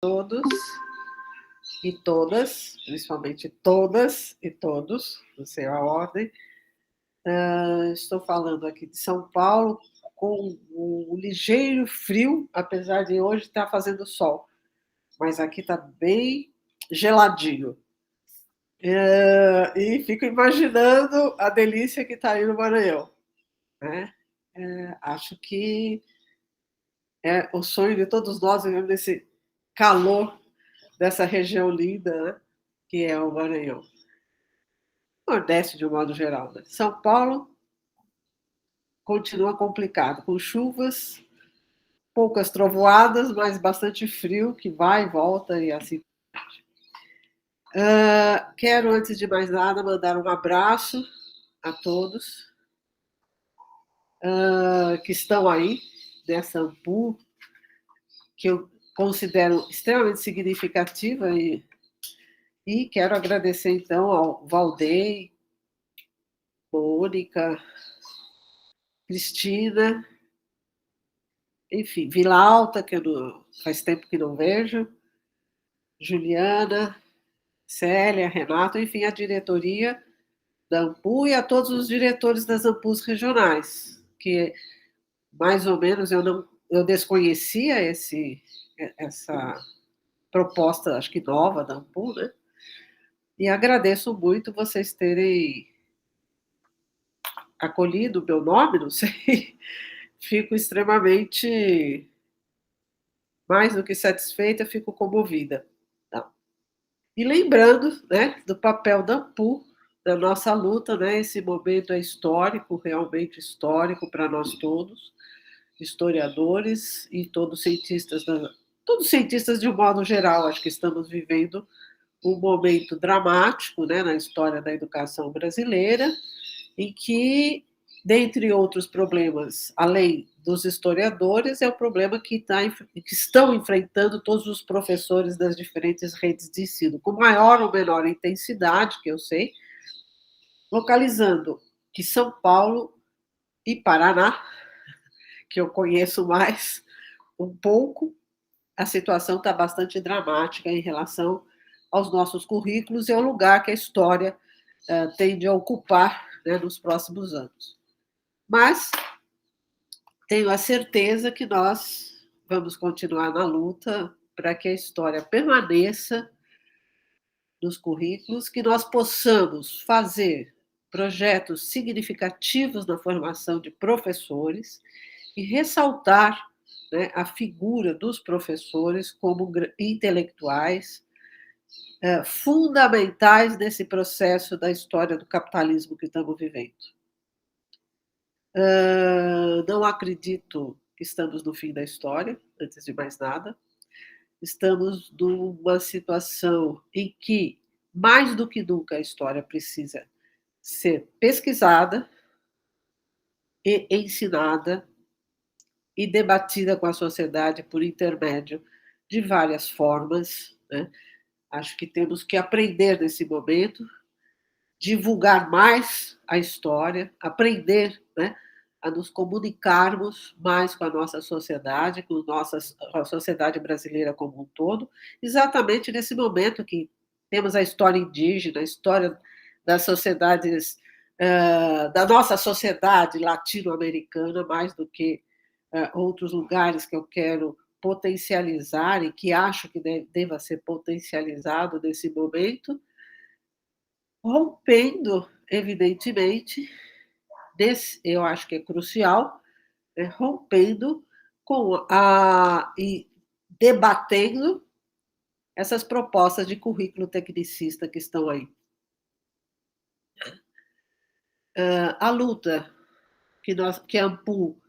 Todos e todas, principalmente todas e todos, não sei a ordem. Estou falando aqui de São Paulo com um ligeiro frio, apesar de hoje estar fazendo sol, mas aqui está bem geladinho. E fico imaginando a delícia que está aí no Maranhão, né? Acho que é o sonho de todos nós vivendo nesse calor dessa região linda, né? Que é o Maranhão. Nordeste, de um modo geral. Né? São Paulo continua complicado, com chuvas, poucas trovoadas, mas bastante frio, que vai e volta e assim. Quero, antes de mais nada, mandar um abraço a todos que estão aí, nessa AMPU, que eu considero extremamente significativa, e quero agradecer, então, ao Valdei, Mônica, Cristina, enfim, Vila Alta, que faz tempo que não vejo, Juliana, Célia, Renato, enfim, a diretoria da AMPU e a todos os diretores das AMPUs regionais, que mais ou menos eu desconhecia essa proposta, acho que nova da AMPU, né? E agradeço muito vocês terem acolhido o meu nome, não sei, fico extremamente, mais do que satisfeita, fico comovida. Tá? E lembrando, né, do papel da AMPU, da nossa luta, né, esse momento é histórico, realmente histórico para nós todos, historiadores e todos cientistas de um modo geral, acho que estamos vivendo um momento dramático, né, na história da educação brasileira, em que, dentre outros problemas, além dos historiadores, é o problema que estão enfrentando todos os professores das diferentes redes de ensino, com maior ou menor intensidade, que eu sei, localizando que São Paulo e Paraná, que eu conheço mais um pouco, a situação está bastante dramática em relação aos nossos currículos e ao lugar que a história tende a ocupar, né, nos próximos anos. Mas tenho a certeza que nós vamos continuar na luta para que a história permaneça nos currículos, que nós possamos fazer projetos significativos na formação de professores e ressaltar, né, a figura dos professores como intelectuais fundamentais nesse processo da história do capitalismo que estamos vivendo. Não acredito que estamos no fim da história, antes de mais nada. Estamos numa situação em que, mais do que nunca, a história precisa ser pesquisada e ensinada e debatida com a sociedade por intermédio de várias formas, né? Acho que temos que aprender nesse momento, divulgar mais a história, aprender, né, a nos comunicarmos mais com a nossa sociedade, a sociedade brasileira como um todo, exatamente nesse momento que temos a história indígena, a história das sociedades, da nossa sociedade latino-americana, mais do que outros lugares que eu quero potencializar e que acho que deva ser potencializado nesse momento, rompendo, evidentemente, eu acho que é crucial, né, rompendo e debatendo essas propostas de currículo tecnicista que estão aí. A luta que a AMPU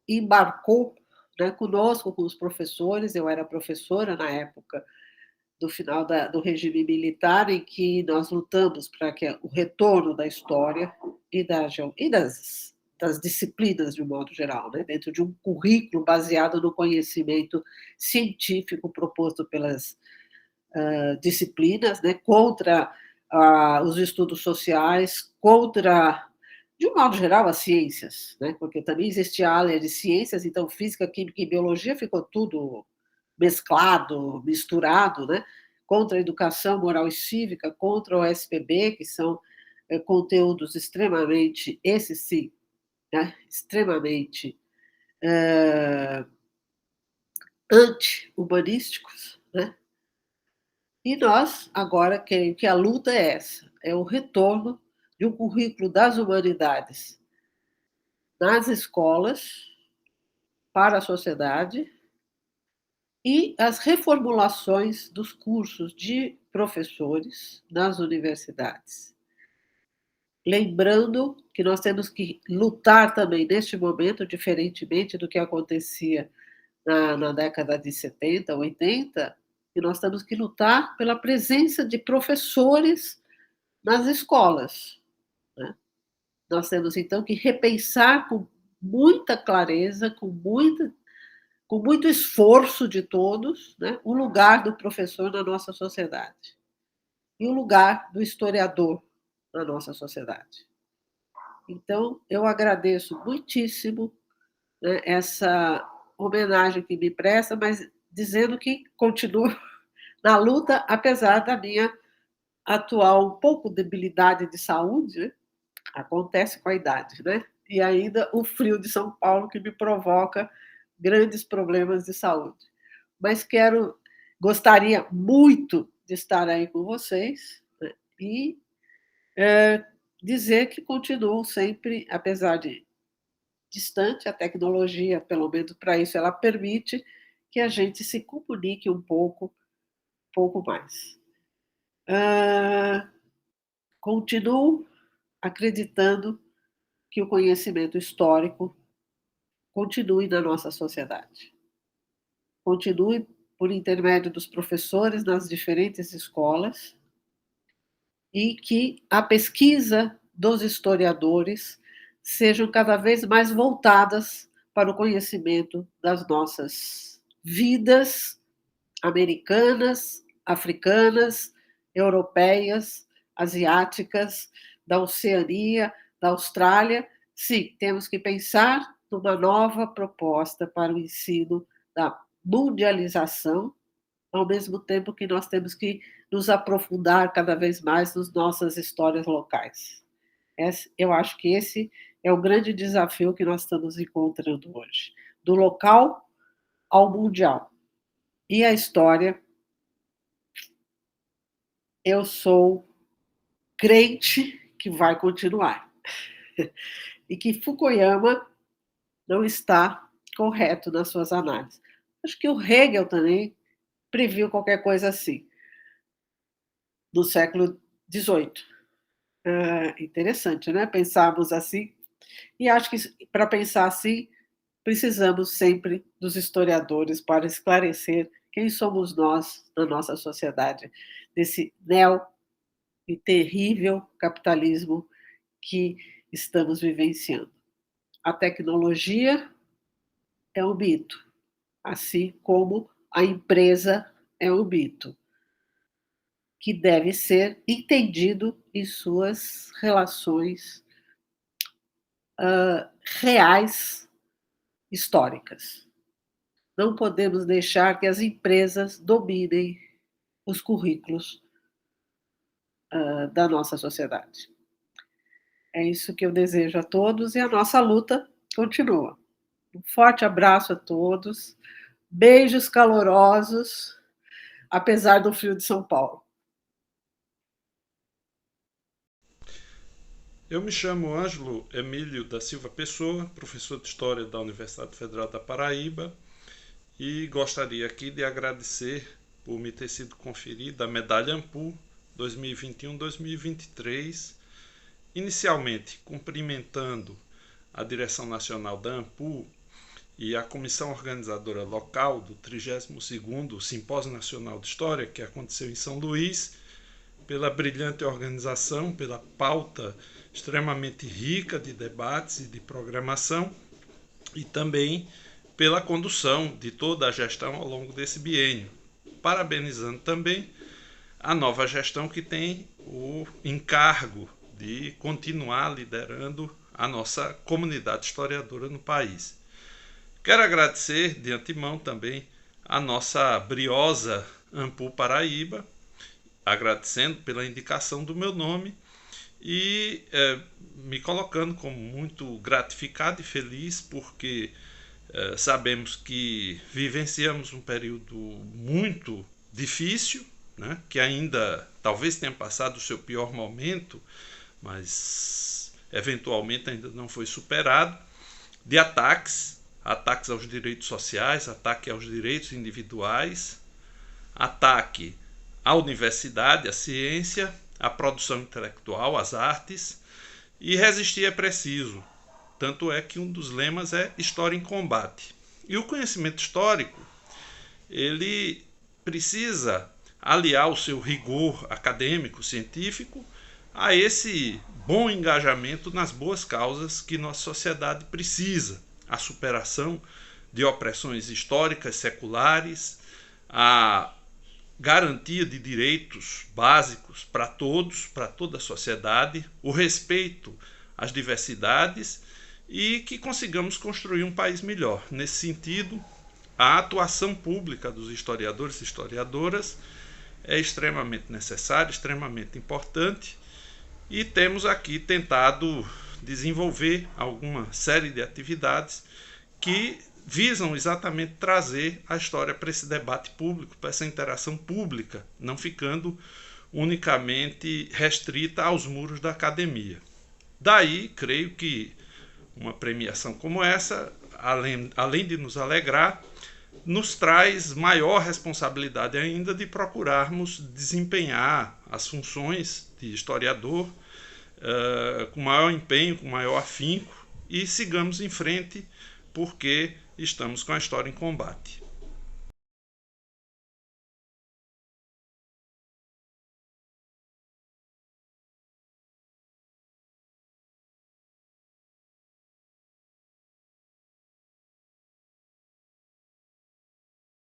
embarcou, né, conosco, com os professores, eu era professora na época do final do regime militar, em que nós lutamos para que o retorno da história e das disciplinas, de um modo geral, né, dentro de um currículo baseado no conhecimento científico proposto pelas disciplinas, né, contra os estudos sociais, contra, de um modo geral, as ciências, né, porque também existia a área de ciências, então física, química e biologia ficou tudo mesclado, misturado, né? Contra a educação moral e cívica, contra o SPB, que são conteúdos extremamente, esses sim, né? Extremamente anti-humanísticos, né? E nós, agora, que a luta é essa, é o retorno de um currículo das humanidades nas escolas, para a sociedade, e as reformulações dos cursos de professores nas universidades. Lembrando que nós temos que lutar também neste momento, diferentemente do que acontecia na década de 70, 80, que nós temos que lutar pela presença de professores nas escolas, né? Nós temos, então, que repensar com muita clareza, com muito esforço de todos, né, o lugar do professor na nossa sociedade e o lugar do historiador na nossa sociedade. Então, eu agradeço muitíssimo, né, essa homenagem que me presta, mas dizendo que continuo na luta, apesar da minha atual um pouco debilidade de saúde, né? Acontece com a idade, né? E ainda o frio de São Paulo que me provoca grandes problemas de saúde. Mas gostaria muito de estar aí com vocês, né? E dizer que continuo sempre, apesar de distante, a tecnologia, pelo menos para isso, ela permite que a gente se comunique pouco mais. Continuo acreditando que o conhecimento histórico continue na nossa sociedade. Continue por intermédio dos professores nas diferentes escolas e que a pesquisa dos historiadores sejam cada vez mais voltadas para o conhecimento das nossas vidas americanas, africanas, europeias, asiáticas, da Oceania, da Austrália. Sim, temos que pensar numa nova proposta para o ensino da mundialização, ao mesmo tempo que nós temos que nos aprofundar cada vez mais nas nossas histórias locais. Eu acho que esse é o grande desafio que nós estamos encontrando hoje, do local ao mundial. E a história, eu sou crente que vai continuar. E que Fukuyama não está correto nas suas análises. Acho que o Hegel também previu qualquer coisa assim, no século XVIII. Interessante, né? Pensarmos assim. E acho que para pensar assim, precisamos sempre dos historiadores para esclarecer quem somos nós na nossa sociedade, desse neo e terrível capitalismo que estamos vivenciando. A tecnologia é um mito, assim como a empresa é um mito, que deve ser entendido em suas relações reais históricas. Não podemos deixar que as empresas dominem os currículos da nossa sociedade. É isso que eu desejo a todos e a nossa luta continua. Um forte abraço a todos, beijos calorosos, apesar do frio de São Paulo. Eu me chamo Ângelo Emílio da Silva Pessoa, professor de História da Universidade Federal da Paraíba, e gostaria aqui de agradecer por me ter sido conferida a Medalha Ampul 2021-2023, inicialmente cumprimentando a Direção Nacional da Ampul e a comissão organizadora local do 32º Simpósio Nacional de História, que aconteceu em São Luís, pela brilhante organização, pela pauta extremamente rica de debates e de programação, e também pela condução de toda a gestão ao longo desse biênio. Parabenizando também a nova gestão que tem o encargo de continuar liderando a nossa comunidade historiadora no país. Quero agradecer de antemão também a nossa briosa Ampu Paraíba, agradecendo pela indicação do meu nome e me colocando como muito gratificado e feliz, porque sabemos que vivenciamos um período muito difícil, né, que ainda talvez tenha passado o seu pior momento, mas eventualmente ainda não foi superado, de ataques aos direitos sociais, ataque aos direitos individuais, ataque à universidade, à ciência, à produção intelectual, às artes, e resistir é preciso. Tanto é que um dos lemas é História em Combate. E o conhecimento histórico, ele precisa aliar o seu rigor acadêmico, científico, a esse bom engajamento nas boas causas que nossa sociedade precisa. A superação de opressões históricas, seculares, a garantia de direitos básicos para todos, para toda a sociedade, o respeito às diversidades e que consigamos construir um país melhor. Nesse sentido, a atuação pública dos historiadores e historiadoras é extremamente necessária, extremamente importante, e temos aqui tentado desenvolver alguma série de atividades que visam exatamente trazer a história para esse debate público, para essa interação pública, não ficando unicamente restrita aos muros da academia. Daí, creio que uma premiação como essa, além de nos alegrar, nos traz maior responsabilidade ainda de procurarmos desempenhar as funções de historiador com maior empenho, com maior afinco, e sigamos em frente, porque estamos com a história em combate.